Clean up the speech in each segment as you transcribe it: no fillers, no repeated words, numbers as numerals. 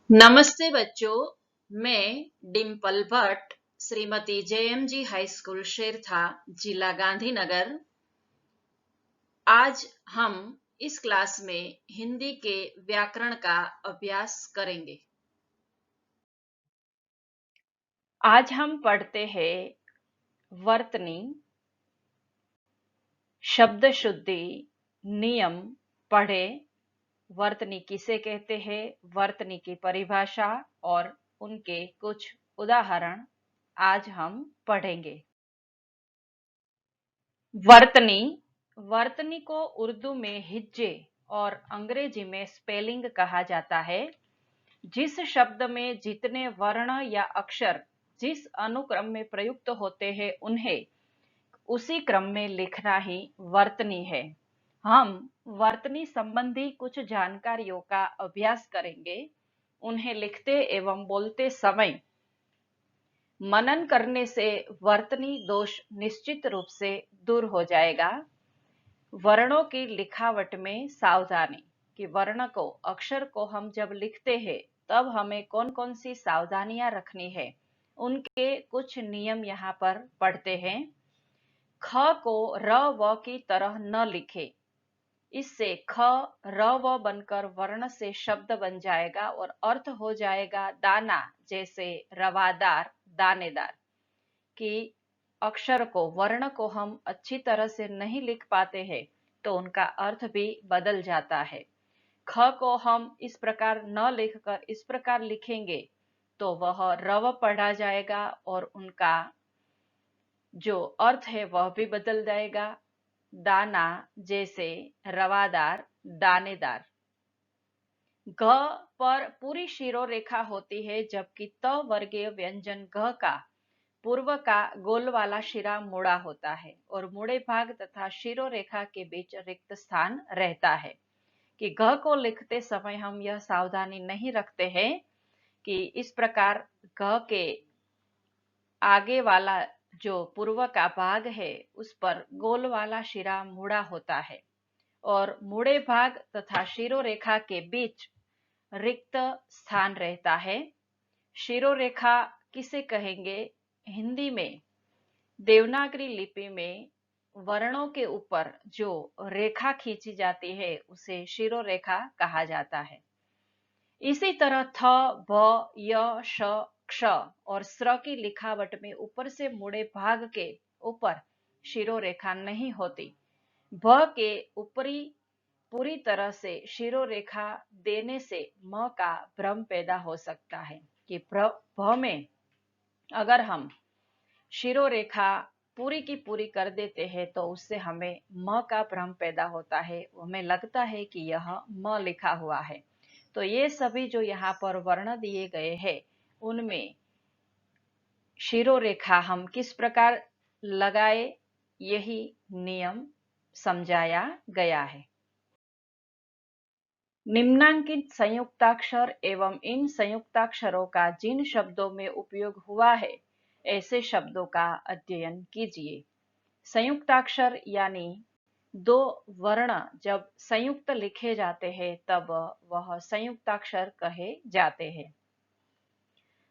नमस्ते बच्चों, मैं Dimple Bhatt, Shrimati JMG high school Shertha, जिला गांधीनगर। आज हम इस क्लास में हिंदी के व्याकरण का अभ्यास करेंगे। आज हम पढ़ते हैं वर्तनी, शब्द शुद्धि, नियम पढ़े। वर्तनी किसे कहते हैं, वर्तनी की परिभाषा और उनके कुछ उदाहरण आज हम पढ़ेंगे। वर्तनी वर्तनी को उर्दू में हिज्जे और अंग्रेजी में स्पेलिंग कहा जाता है। जिस शब्द में जितने वर्ण या अक्षर जिस अनुक्रम में प्रयुक्त होते हैं उन्हें उसी क्रम में लिखना ही वर्तनी है। हम वर्तनी संबंधी कुछ जानकारियों का अभ्यास करेंगे। उन्हें लिखते एवं बोलते समय मनन करने से वर्तनी दोष निश्चित रूप से दूर हो जाएगा। वर्णों की लिखावट में सावधानी कि वर्ण को, अक्षर को हम जब लिखते हैं तब हमें कौन कौन सी सावधानियां रखनी है, उनके कुछ नियम यहाँ पर पढ़ते हैं। ख को र व की तरह न लिखे, इससे ख र व बनकर वर्ण से शब्द बन जाएगा और अर्थ हो जाएगा दाना, जैसे रवादार, दानेदार। कि अक्षर को, वर्ण को हम अच्छी तरह से नहीं लिख पाते हैं तो उनका अर्थ भी बदल जाता है। ख को हम इस प्रकार न लिखकर इस प्रकार लिखेंगे तो वह रव पढ़ा जाएगा और उनका जो अर्थ है वह भी बदल जाएगा। दाना जैसे रवादार, दानेदार। घ पर पूरी शिरोरेखा होती है, जबकि त वर्गीय व्यंजन घ का पूर्व का गोल वाला शिरा मुड़ा होता है और मुड़े भाग तथा शिरोरेखा के बीच रिक्त स्थान रहता है। कि घ को लिखते समय हम यह सावधानी नहीं रखते हैं कि इस प्रकार घ के आगे वाला जो पूर्व का भाग है उस पर गोल वाला शिरा मुड़ा होता है और मुड़े भाग तथा शिरोरेखा के बीच रिक्त स्थान रहता है। शिरोरेखा किसे कहेंगे? हिंदी में देवनागरी लिपि में वर्णों के ऊपर जो रेखा खींची जाती है उसे शिरोरेखा कहा जाता है। इसी तरह थ, भ, य, श, क्ष और स्र की लिखावट में ऊपर से मुड़े भाग के ऊपर शिरोरेखा नहीं होती। भ के ऊपरी पूरी तरह से शिरोरेखा देने से म का भ्रम पैदा हो सकता है कि भ में अगर हम शिरोरेखा पूरी की पूरी कर देते हैं तो उससे हमें म का भ्रम पैदा होता है, हमें लगता है कि यह म लिखा हुआ है। तो ये सभी जो यहाँ पर वर्ण दिए गए हैं उनमें शिरोरेखा हम किस प्रकार लगाए, यही नियम समझाया गया है। निम्नांकित संयुक्ताक्षर एवं इन संयुक्ताक्षरों का जिन शब्दों में उपयोग हुआ है ऐसे शब्दों का अध्ययन कीजिए। संयुक्ताक्षर यानी दो वर्ण जब संयुक्त लिखे जाते हैं तब वह संयुक्ताक्षर कहे जाते हैं।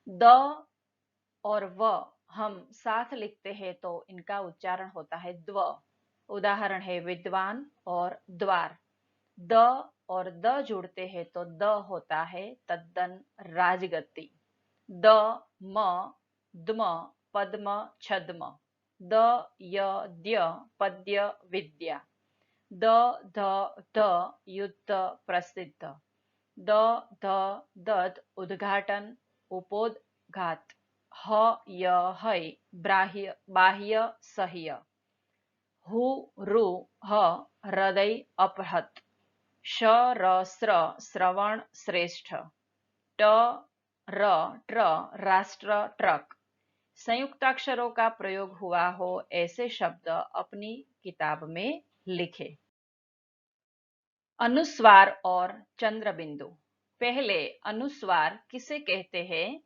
द और व हम साथ लिखते हैं तो इनका उच्चारण होता है द्व। उदाहरण है विद्वान और द्वार। द और द जुड़ते हैं तो द होता है तद्दन राजगति। द म द्म पद्म छद्म। द य द्य पद्य विद्या। द ध ध युद्ध प्रसिद्ध। द ध दद उद्घाटन उपोद्घात। ह य है बाह्य सह्य। हु रु ह हृदय अपहत। श र स्र श्रवण श्रेष्ठ। ट र ट्र राष्ट्र ट्रक। संयुक्ताक्षरों का प्रयोग हुआ हो ऐसे शब्द अपनी किताब में लिखे। अनुस्वार और चंद्र बिंदु। पहले अनुस्वार किसे कहते हैं?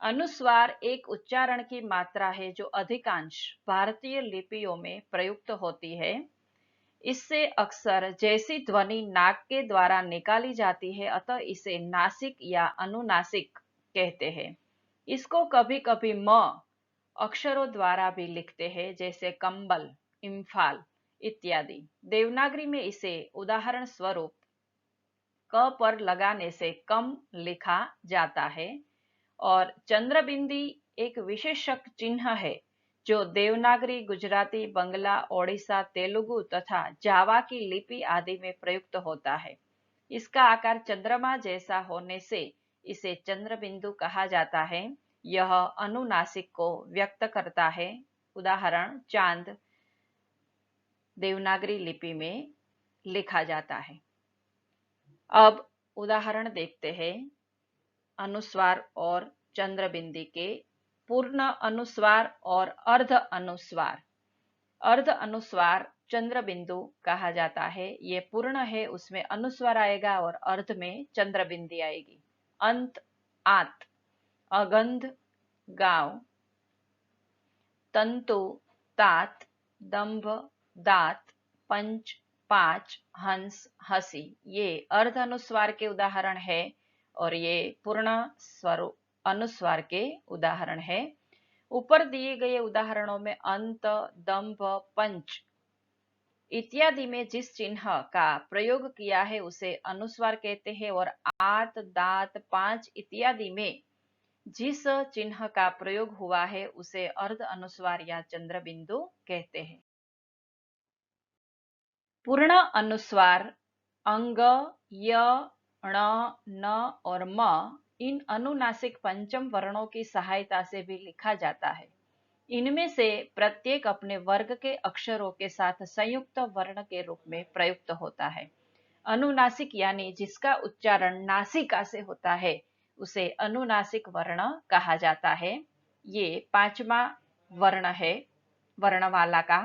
अनुस्वार एक उच्चारण की मात्रा है जो अधिकांश भारतीय लिपियों में प्रयुक्त होती है। इससे अक्सर जैसी ध्वनि नाक के द्वारा निकाली जाती है, अतः इसे नासिक या अनुनासिक कहते हैं। इसको कभी कभी म अक्षरों द्वारा भी लिखते हैं, जैसे कंबल, इम्फाल इत्यादि। देवनागरी में इसे उदाहरण स्वरूप क पर लगाने से कम लिखा जाता है। और चंद्रबिंदी एक विशेषक चिन्ह है जो देवनागरी, गुजराती, बंगला, ओडिशा, तेलुगु तथा जावा की लिपि आदि में प्रयुक्त होता है। इसका आकार चंद्रमा जैसा होने से इसे चंद्रबिंदु कहा जाता है। यह अनुनासिक को व्यक्त करता है। उदाहरण चांद देवनागरी लिपि में लिखा जाता है। अब उदाहरण देखते हैं अनुस्वार और चंद्रबिंदी के। पूर्ण अनुस्वार और अर्ध अनुस्वार। अर्ध अनुस्वार चंद्रबिंदु कहा जाता है। ये पूर्ण है, उसमें अनुस्वार आएगा और अर्ध में चंद्रबिंदी आएगी। अंत आत, अगंध गांव, तंतु तात, दंभ दात, पंच पांच, हंस हंसी, ये अर्ध अनुस्वार के उदाहरण है और ये पूर्ण स्वरूप अनुस्वार के उदाहरण है। ऊपर दिए गए उदाहरणों में अंत, दंभ, पंच इत्यादि में जिस चिन्ह का प्रयोग किया है उसे अनुस्वार कहते हैं, और आत, दात, पांच इत्यादि में जिस चिन्ह का प्रयोग हुआ है उसे अर्ध अनुस्वार या चंद्रबिंदु कहते हैं। पूर्ण अनुस्वार अंग, य, ण, न और म इन अनुनासिक पंचम वर्णों की सहायता से भी लिखा जाता है। इनमें से प्रत्येक अपने वर्ग के अक्षरों के साथ संयुक्त वर्ण के रूप में प्रयुक्त होता है। अनुनासिक यानी जिसका उच्चारण नासिका से होता है उसे अनुनासिक वर्ण कहा जाता है। ये पांचवा वर्ण है वर्णमाला का।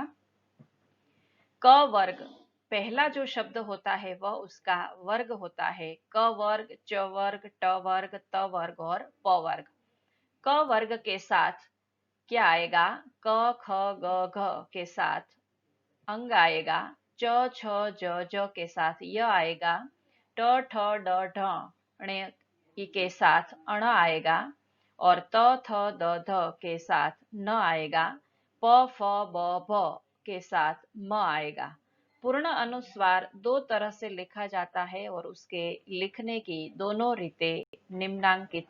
क वर्ग पहला जो शब्द होता है वह उसका वर्ग होता है। क वर्ग, च वर्ग, ट वर्ग, त वर्ग और प वर्ग। क वर्ग के साथ क्या आएगा? क, ख, ग, घ के साथ अंग आएगा। च, छ, ज, ज के साथ य आएगा। ट, ठ, ड, ढ, ण के साथ अण आएगा और त, थ, द, ध के साथ न आएगा। प, फ, ब, भ के साथ म आएगा। पूर्ण अनुस्वार दो तरह से लिखा जाता है और उसके लिखने की दोनों रीतें निम्नांकित।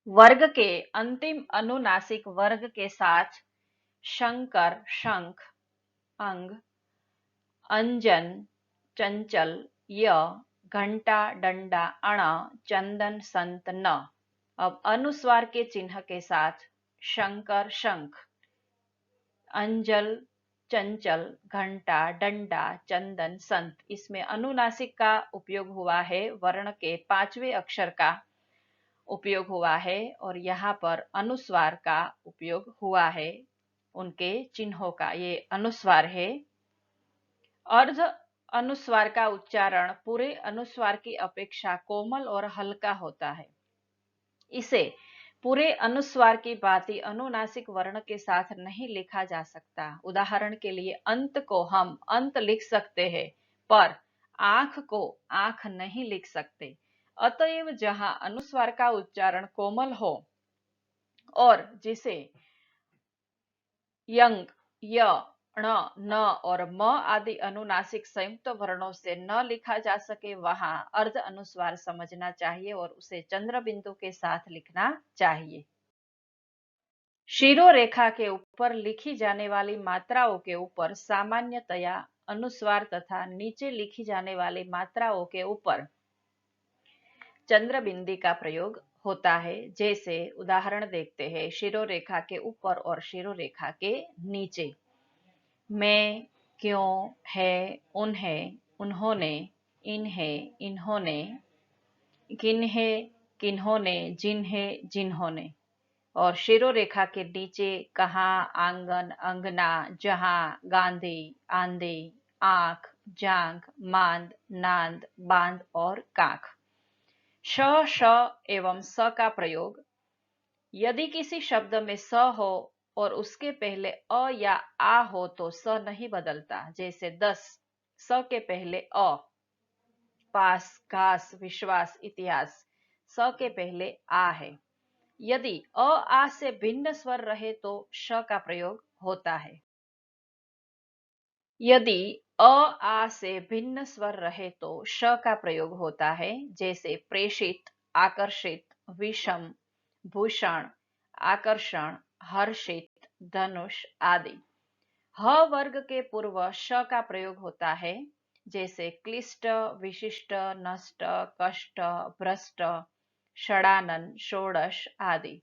वर्ग के अंतिम अनुनासिक वर्ग के साथ शंकर, शंख, अंग, अंजन, चंचल, य, घंटा, डंडा, अण, चंदन, संत, न। अब अनुस्वार के चिन्ह के साथ शंकर, शंख, अंजल, चंचल, घंटा, डंडा, चंदन, संत, इसमें अनुनासिक का उपयोग हुआ है। वर्ण के पांचवें अक्षर का उपयोग हुआ है और यहाँ पर अनुस्वार का उपयोग हुआ है। उनके चिन्हों का ये अनुस्वार है। अर्ध अनुस्वार का उच्चारण पूरे अनुस्वार की अपेक्षा कोमल और हल्का होता है। इसे पूरे अनुस्वार की भांति अनुनासिक वर्ण के साथ नहीं लिखा जा सकता। उदाहरण के लिए अंत को हम अंत लिख सकते हैं, पर आंख को आंख नहीं लिख सकते। अतएव जहां अनुस्वार का उच्चारण कोमल हो और जिसे यंग, य, ण, न और म आदि अनुनासिक संयुक्त वर्णों से न लिखा जा सके, वहां अर्ध अनुस्वार समझना चाहिए और उसे चंद्रबिंदु के साथ लिखना चाहिए। शिरोरेखा के ऊपर लिखी जाने वाली मात्राओं के ऊपर सामान्यतया अनुस्वार तथा नीचे लिखी जाने वाली मात्राओं के ऊपर चंद्रबिंदी का प्रयोग होता है। जैसे उदाहरण देखते हैं शिरोरेखा के ऊपर और शिरोरेखा के नीचे। मैं, क्यों, है, उन्हें, उन्होंने, इन्हें, इन्होंने, किन्हें, किन्होंने, जिन्हें, जिन्होंने। और शिरोरेखा के नीचे कहाँ, आंगन, अंगना, जहां, गांधी, आंधी, आंख, जांघ, मांद, नांद, बांध और काख। श, श एवं स का प्रयोग। यदि किसी शब्द में स हो और उसके पहले अ या आ हो तो स नहीं बदलता। जैसे 10, स के पहले अ। पास, घास, विश्वास, इतिहास, स के पहले आ है। यदि अ आ से भिन्न स्वर रहे तो श का प्रयोग होता है। यदि अ आ से भिन्न स्वर रहे तो श का प्रयोग होता है। जैसे प्रेषित, आकर्षित, विषम, भूषण, आकर्षण, हर्षित, धनुष आदि। ह वर्ग के पूर्व श का प्रयोग होता है। जैसे क्लिष्ट, विशिष्ट, नष्ट, कष्ट, भ्रष्ट, षडानन, षोडश आदि।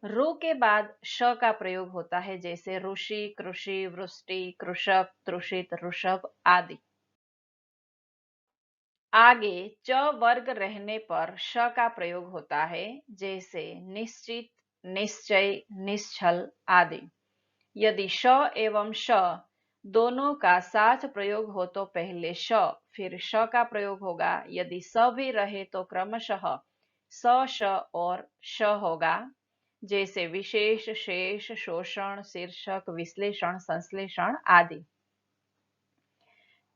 रू के बाद श का प्रयोग होता है। जैसे ऋषि, कृषि, वृष्टि, कृषक, तृषित, ऋषभ आदि। आगे च वर्ग रहने पर श का प्रयोग होता है। जैसे निश्चित, निश्चय, निश्चल आदि। यदि श एवं श दोनों का साथ प्रयोग हो तो पहले श फिर श का प्रयोग होगा। यदि स भी रहे तो क्रमशः स, श और श होगा। जैसे विशेष, शेष, शोषण, शीर्षक, विश्लेषण, संश्लेषण आदि।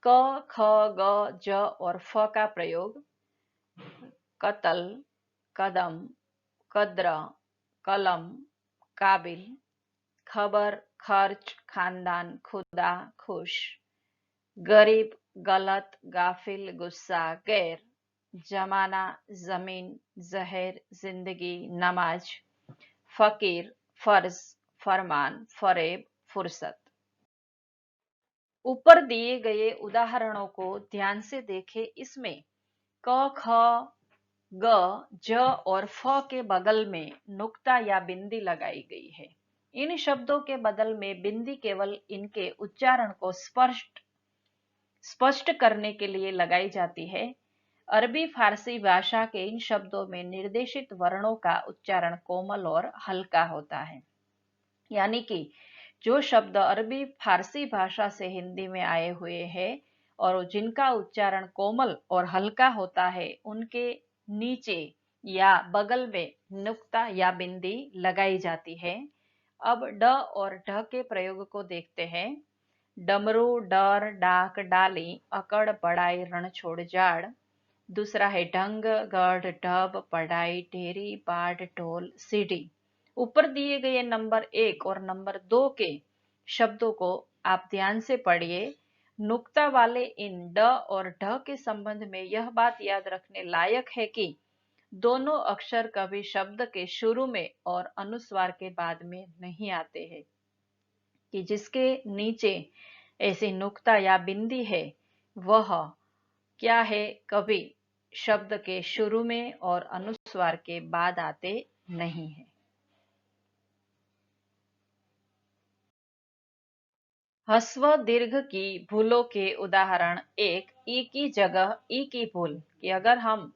क, ख, ग, ज और फ का प्रयोग कतल, कदम, कद्र, कलम, काबिल, खबर, खर्च, खानदान, खुदा, खुश, गरीब, गलत, गाफिल, गुस्सा, गैर, जमाना, जमीन, जहर, जिंदगी, नमाज, फकीर, फर्ज, फरमान, फरेब, फुर्सत। ऊपर दिए गए उदाहरणों को ध्यान से देखें। इसमें क, ख, ग, ज और फ के बगल में नुक्ता या बिंदी लगाई गई है। इन शब्दों के बदल में बिंदी केवल इनके उच्चारण को स्पष्ट करने के लिए लगाई जाती है। अरबी फारसी भाषा के इन शब्दों में निर्देशित वर्णों का उच्चारण कोमल और हल्का होता है। यानी कि जो शब्द अरबी फारसी भाषा से हिंदी में आए हुए हैं और जिनका उच्चारण कोमल और हल्का होता है, उनके नीचे या बगल में नुक्ता या बिंदी लगाई जाती है। अब ड और ढ के प्रयोग को देखते हैं। डमरू, डर, डाक, डाली, अकड़, बड़ाई, रणछोड़, जाड़। दूसरा है ढंग, गढ़, ढब, पढ़ाई, ढेरी, बाढ़, ढोल, सीढ़ी। ऊपर दिए गए नंबर 1 और नंबर 2 के शब्दों को आप ध्यान से पढ़िए। नुक्ता वाले इन ड और ढ के संबंध में यह बात याद रखने लायक है कि दोनों अक्षर कभी शब्द के शुरू में और अनुस्वार के बाद में नहीं आते हैं। कि जिसके नीचे ऐसी नुक्ता या बिंदी है वह क्या है, कभी शब्द के शुरू में और अनुस्वार के बाद आते नहीं है। ह्रस्व दीर्घ की भूलों के उदाहरण। एक, ई की जगह ई की भूल। कि अगर हम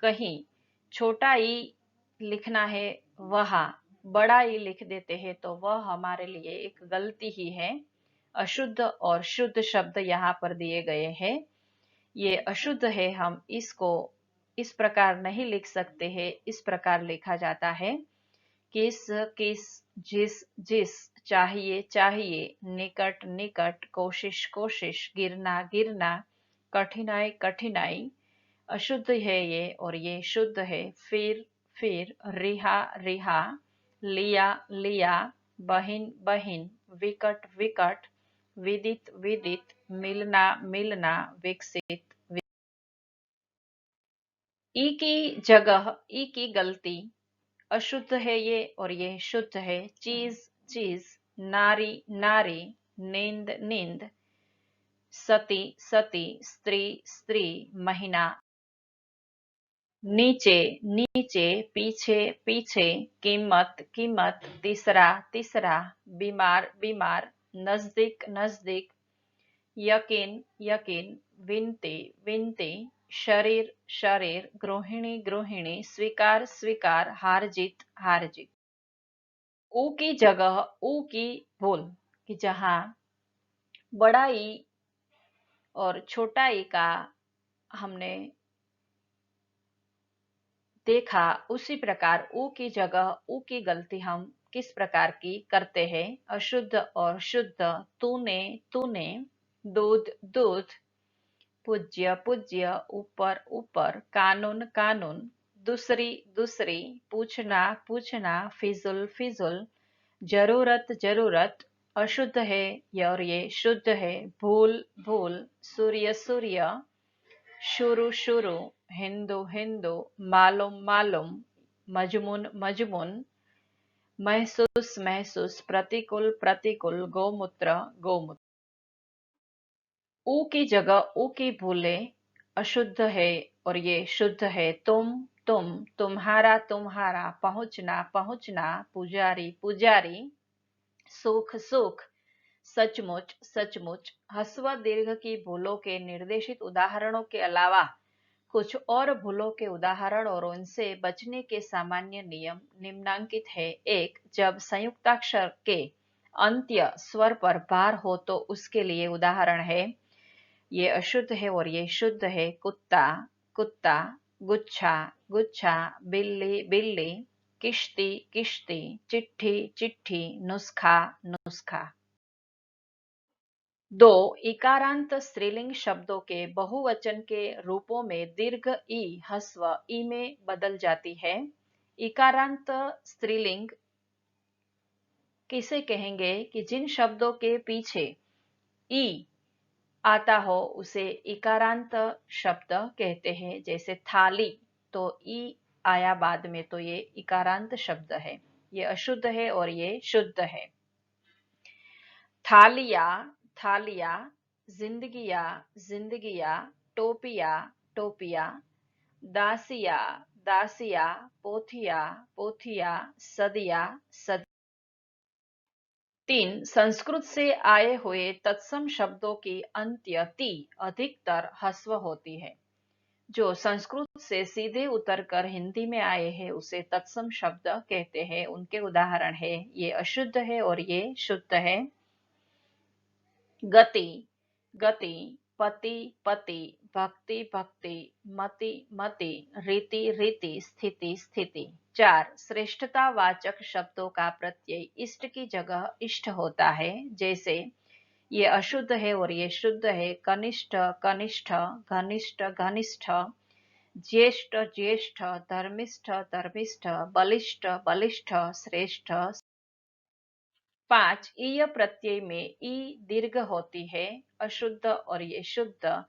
कहीं छोटा ई लिखना है वहां बड़ा ई लिख देते हैं तो वह हमारे लिए एक गलती ही है। अशुद्ध और शुद्ध शब्द यहाँ पर दिए गए हैं। ये अशुद्ध है, हम इसको इस प्रकार नहीं लिख सकते हैं। इस प्रकार लिखा जाता है किस, किस, जिस, जिस, चाहिए, चाहिए, निकट, निकट, कोशिश, कोशिश, गिरना, गिरना, कठिनाई, कठिनाई। अशुद्ध है ये और ये शुद्ध है। फिर, रिहा, रिहा, लिया, लिया, बहिन, बहिन, विकट, विकट, विदित, विदित, मिलना, मिलना, विकसित। ई की जगह ई की गलती। अशुद्ध है ये और ये शुद्ध है। चीज, चीज, नारी, नारी, नींद, नींद, सती, सती, स्त्री, स्त्री, महीना। नीचे, नीचे, पीछे, पीछे, कीमत, कीमत, तीसरा, तीसरा, बीमार, बीमार, नजदीक, नजदीक, यकीन, यकीन, विनती, विनती, शरीर, शरीर, गृहिणी, गृहिणी, स्वीकार, स्वीकार, हार जीत, हार जीत। ऊ की जगह ऊ की भूल। कि जहां बड़ा ई और छोटा ई का हमने देखा, उसी प्रकार ऊ की जगह ऊ की गलती हम किस प्रकार की करते हैं? अशुद्ध और शुद्ध, तूने तूने, दूध दूध, पूज्य पूज्य, ऊपर ऊपर, कानून कानून, दूसरी दूसरी, पूछना पूछना, फिजुल फिजुल, जरूरत जरूरत, अशुद्ध है और ये शुद्ध है, भूल भूल, सूर्य सूर्य, शुरू शुरू, हिंदू हिंदू, मालूम मालूम, मजमून मजमून, महसूस महसूस, प्रतिकूल प्रतिकूल, गौमूत्र गौमूत्र। ऊ की जगह ऊ की भूले, अशुद्ध है और ये शुद्ध है, तुम, तुम्हारा तुम्हारा, पहुंचना पहुंचना, पुजारी पुजारी, सुख सुख, सचमुच सचमुच। ह्रस्व दीर्घ की भूलों के निर्देशित उदाहरणों के अलावा कुछ और भूलों के उदाहरण और उनसे बचने के सामान्य नियम निम्नांकित है। एक, जब संयुक्ताक्षर के अंत्य स्वर पर भार हो तो उसके लिए उदाहरण है, ये अशुद्ध है और ये शुद्ध है, कुत्ता कुत्ता, गुच्छा गुच्छा, बिल्ली बिल्ली, किश्ती किश्ती, चिट्ठी चिट्ठी, नुस्खा नुस्खा। 2, इकारांत स्त्रीलिंग शब्दों के बहुवचन के रूपों में दीर्घ ई ह्रस्व ई में बदल जाती है। इकारांत स्त्रीलिंग किसे कहेंगे कि जिन शब्दों के पीछे ई आता हो उसे इकारांत शब्द कहते हैं। जैसे थाली, तो ई आया बाद में, तो ये इकारांत शब्द है। ये अशुद्ध है और ये शुद्ध है। थालिया थालिया, जिंदगिया जिंदगिया, टोपिया टोपिया, दासिया दासिया, पोथिया पोथिया, सदिया सदिया। 3, संस्कृत से आए हुए तत्सम शब्दों की अंत्य ती अधिकतर ह्रस्व होती है। जो संस्कृत से सीधे उतरकर हिंदी में आए हैं उसे तत्सम शब्द कहते हैं। उनके उदाहरण है, ये अशुद्ध है और ये शुद्ध है। गति गति, पति पति, भक्ति भक्ति, मति मति, रीति रीति, स्थिति स्थिति। 4, श्रेष्ठतावाचक शब्दों का प्रत्यय इष्ट की जगह इष्ट होता है। जैसे ये अशुद्ध है और ये शुद्ध है, कनिष्ठ कनिष्ठ, घनिष्ठ घनिष्ठ, ज्येष्ठ ज्येष्ठ, धर्मिष्ठ धर्मिष्ठ, बलिष्ठ बलिष्ठ, श्रेष्ठ। 5, ईय प्रत्यय में ई दीर्घ होती है, अशुद्ध और ये शुद्ध।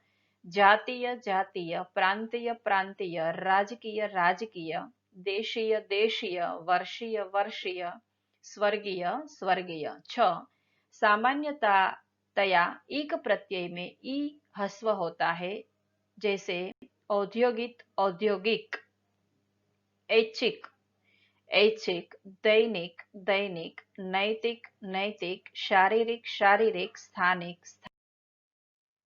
जातीय जातीय, प्रांतीय प्रांतीय, राजकीय राजकीय, देशीय देशीय, वर्षीय वर्षीय, स्वर्गीय स्वर्गीय। 6, सामान्यता तया ईक प्रत्यय में ई ह्रस्व होता है। जैसे औद्योगिक औद्योगिक, ऐच्छिक ऐच्छिक, दैनिक दैनिक, नैतिक नैतिक, शारीरिक शारीरिक, स्थानिक।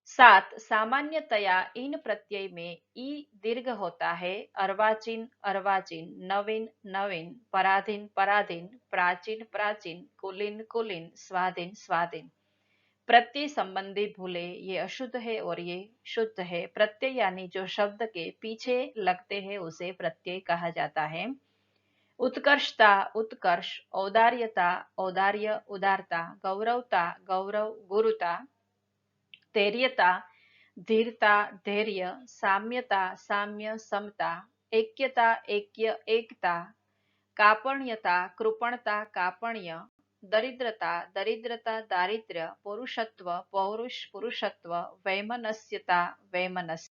7, सामान्यतया इन प्रत्यय में ई दीर्घ होता है। अर्वाचीन अर्वाचीन, नवीन नवीन, पराधीन पराधीन, प्राचीन प्राचीन, कुलीन कुलीन, स्वाधीन स्वाधीन। प्रत्यय संबंधी भूले, ये अशुद्ध है और ये शुद्ध है। प्रत्यय यानी जो शब्द के पीछे लगते हैं उसे प्रत्यय कहा जाता है। उत्कर्षता उत्कर्ष, औदार्यता औदार्य उदारता, गौरवता गौरव गुरुता, धैर्यता धीरता धैर्य, साम्यता साम्य समता, ऐक्यता ऐक्य एकता, कापण्यता कृपणता कापण्य, दरिद्रता दरिद्रता दारिद्र्य, पौरुषत्व पौरुष पुरुषत्व, वैमनस्यता वैमनस्य।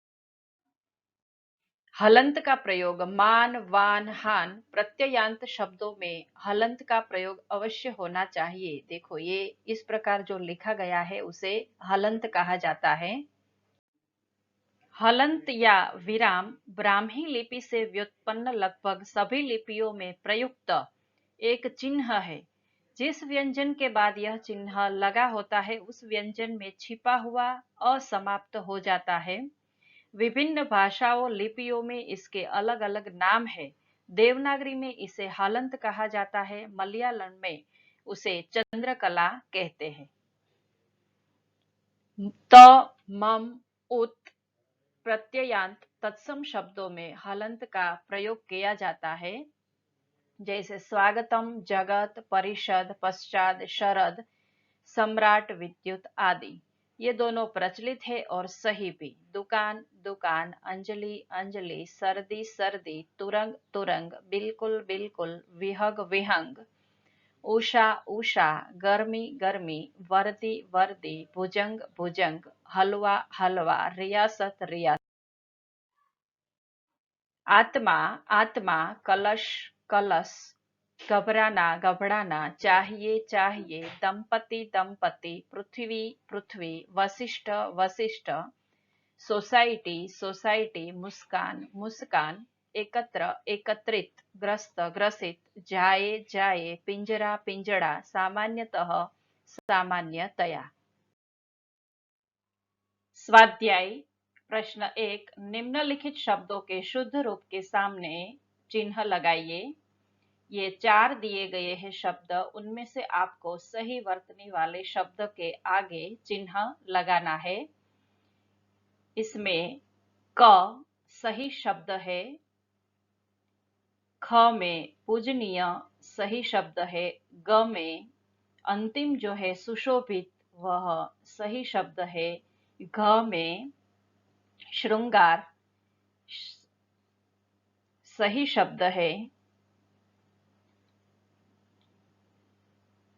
हलंत का प्रयोग, मान वान हान, प्रत्ययांत शब्दों में हलंत का प्रयोग अवश्य होना चाहिए। देखो ये इस प्रकार जो लिखा गया है उसे हलंत कहा जाता है। हलंत या विराम ब्राह्मी लिपि से व्युत्पन्न लगभग सभी लिपियों में प्रयुक्त एक चिन्ह है। जिस व्यंजन के बाद यह चिन्ह लगा होता है उस व्यंजन में छिपा हुआ असमाप्त हो जाता है। विभिन्न भाषाओं लिपियों में इसके अलग अलग नाम है। देवनागरी में इसे हलंत कहा जाता है, मलयालम में उसे चंद्रकला कहते हैं। त मम उत प्रत्ययांत तत्सम शब्दों में हलंत का प्रयोग किया जाता है। जैसे स्वागतम, जगत, परिषद, पश्चात, शरद, सम्राट, विद्युत आदि। ये दोनों प्रचलित है और सही भी। दुकान, दुकान, अंजलि, अंजलि, सर्दी, सर्दी, तुरंग, तुरंग, बिल्कुल, बिल्कुल, विहग, विहंग, उषा, उषा, गर्मी, गर्मी, वर्दी, वर्दी, भुजंग, भुजंग, हलवा, हलवा, रियासत, रियासत। आत्मा, आत्मा, कलश, कलश, घबराना, घबराना, चाहिए, चाहिए, दंपति, दंपति, पृथ्वी, पृथ्वी, वशिष्ठ, वशिष्ठ, सोसाइटी, सोसाइटी, मुस्कान, मुस्कान, एकत्र, एकत्रित, ग्रस्त, ग्रसित, जाए, जाए, पिंजरा, पिंजड़ा, सामान्यतः, सामान्यतया। स्वाध्याय प्रश्न 1, निम्नलिखित शब्दों के शुद्ध रूप के सामने चिन्ह लगाइए। ये 4 दिए गए हैं शब्द, उनमें से आपको सही वर्तनी वाले शब्द के आगे चिन्ह लगाना है। इसमें क सही शब्द है, ख में पूजनीय सही शब्द है, ग में अंतिम जो है सुशोभित वह सही शब्द है, घ में श्रृंगार सही शब्द है,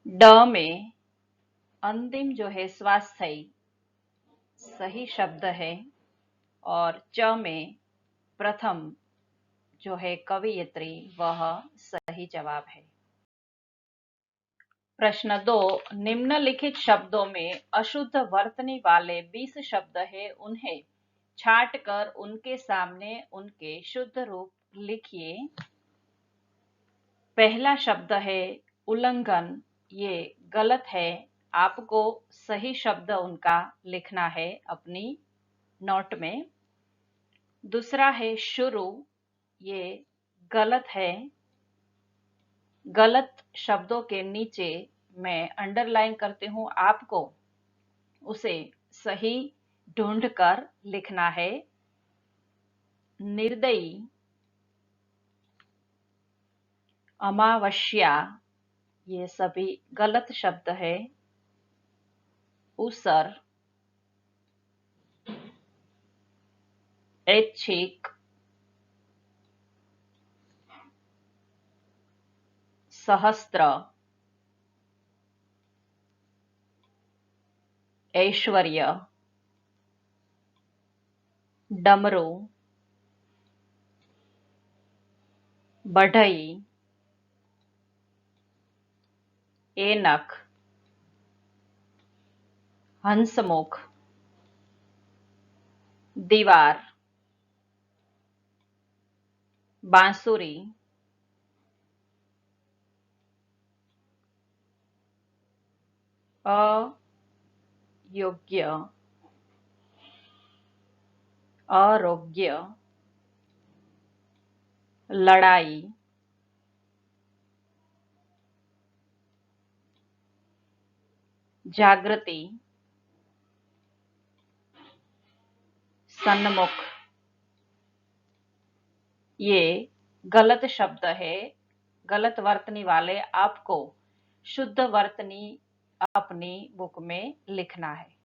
ड में अंतिम जो है स्वास्थ्य सही शब्द है, और च में प्रथम जो है कवयित्री वह सही जवाब है। प्रश्न 2, निम्नलिखित शब्दों में अशुद्ध वर्तनी वाले 20 शब्द है, उन्हें छांट कर उनके सामने उनके शुद्ध रूप लिखिए। पहला शब्द है उल्लंघन, ये गलत है, आपको सही शब्द उनका लिखना है अपनी नोट में। दूसरा है शुरू, ये गलत है, गलत शब्दों के नीचे मैं अंडरलाइन करती हूं, आपको उसे सही ढूंढकर लिखना है। निर्दयी, अमावस्या, ये सभी गलत शब्द है। उसर, ऐच्छिक, सहस्त्र, ऐश्वर्य, डमरू, बढ़ई, ऐनक, हंसमुख, दीवार, बांसुरी, अयोग्य, आरोग्य, लड़ाई, जागृति, सन्मुख, ये गलत शब्द है, गलत वर्तनी वाले आपको शुद्ध वर्तनी अपनी बुक में लिखना है।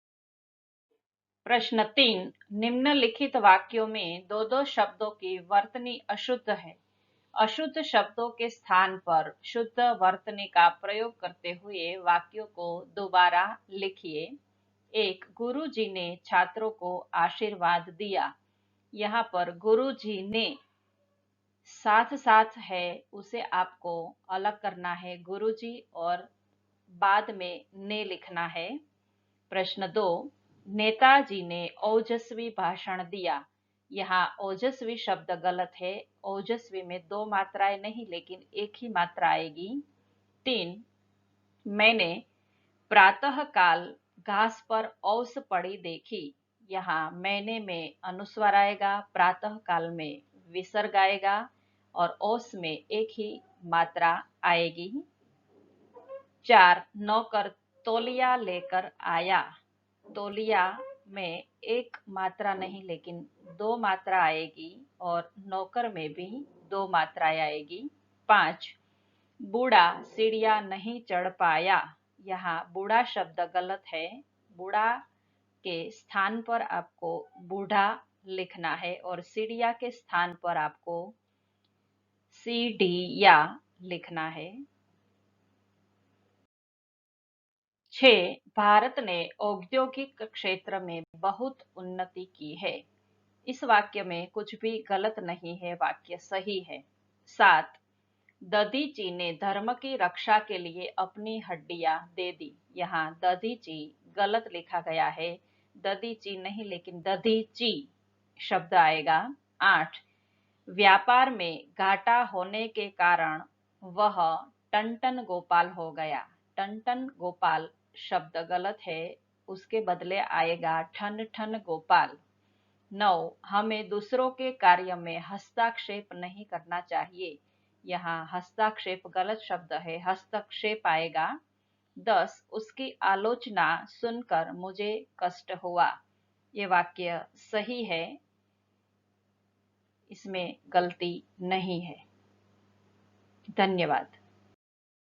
प्रश्न 3, निम्नलिखित वाक्यों में दो दो शब्दों की वर्तनी अशुद्ध है। अशुद्ध शब्दों के स्थान पर शुद्ध वर्तनी का प्रयोग करते हुए वाक्यों को दोबारा लिखिए। 1, गुरु जी ने छात्रों को आशीर्वाद दिया। यहाँ पर गुरु जी ने साथ साथ है, उसे आपको अलग करना है, गुरु जी और बाद में ने लिखना है। प्रश्न 2, नेताजी ने ओजस्वी भाषण दिया। यहाँ ओजस्वी शब्द गलत है, ओजस्वी में 2 मात्राएं नहीं लेकिन एक ही मात्रा आएगी। 3, मैंने प्रातः काल घास पर औस पड़ी देखी। यहाँ मैंने में अनुस्वार आएगा, प्रातः काल में विसर्ग आएगा और औस में एक ही मात्रा आएगी। 4, नौकर तौलिया लेकर आया। तौलिया में एक मात्रा नहीं लेकिन 2 मात्रा आएगी और नौकर में भी 2 मात्राएं आएगी। 5, बूढ़ा सीढ़ियां नहीं चढ़ पाया। यहाँ बूढ़ा शब्द गलत है। बूढ़ा के स्थान पर आपको बूढ़ा लिखना है और सीढ़िया के स्थान पर आपको सीढ़िया लिखना है। 6. भारत ने औद्योगिक क्षेत्र में बहुत उन्नति की है। इस वाक्य में कुछ भी गलत नहीं है, वाक्य सही है। 7. दधीची ने धर्म की रक्षा के लिए अपनी हड्डियां दे दी। यहाँ दधीची गलत लिखा गया है, दधीची नहीं लेकिन दधीची शब्द आएगा। 8. व्यापार में घाटा होने के कारण वह टन-टन गोपाल हो गया। टन-टन गोपाल शब्द गलत है, उसके बदले आएगा ठन-ठन गोपाल। 9. हमें दूसरों के कार्य में हस्तक्षेप नहीं करना चाहिए। यहाँ हस्तक्षेप गलत शब्द है, हस्तक्षेप आएगा। 10. उसकी आलोचना सुनकर मुझे कष्ट हुआ। ये वाक्य सही है, इसमें गलती नहीं है। धन्यवाद।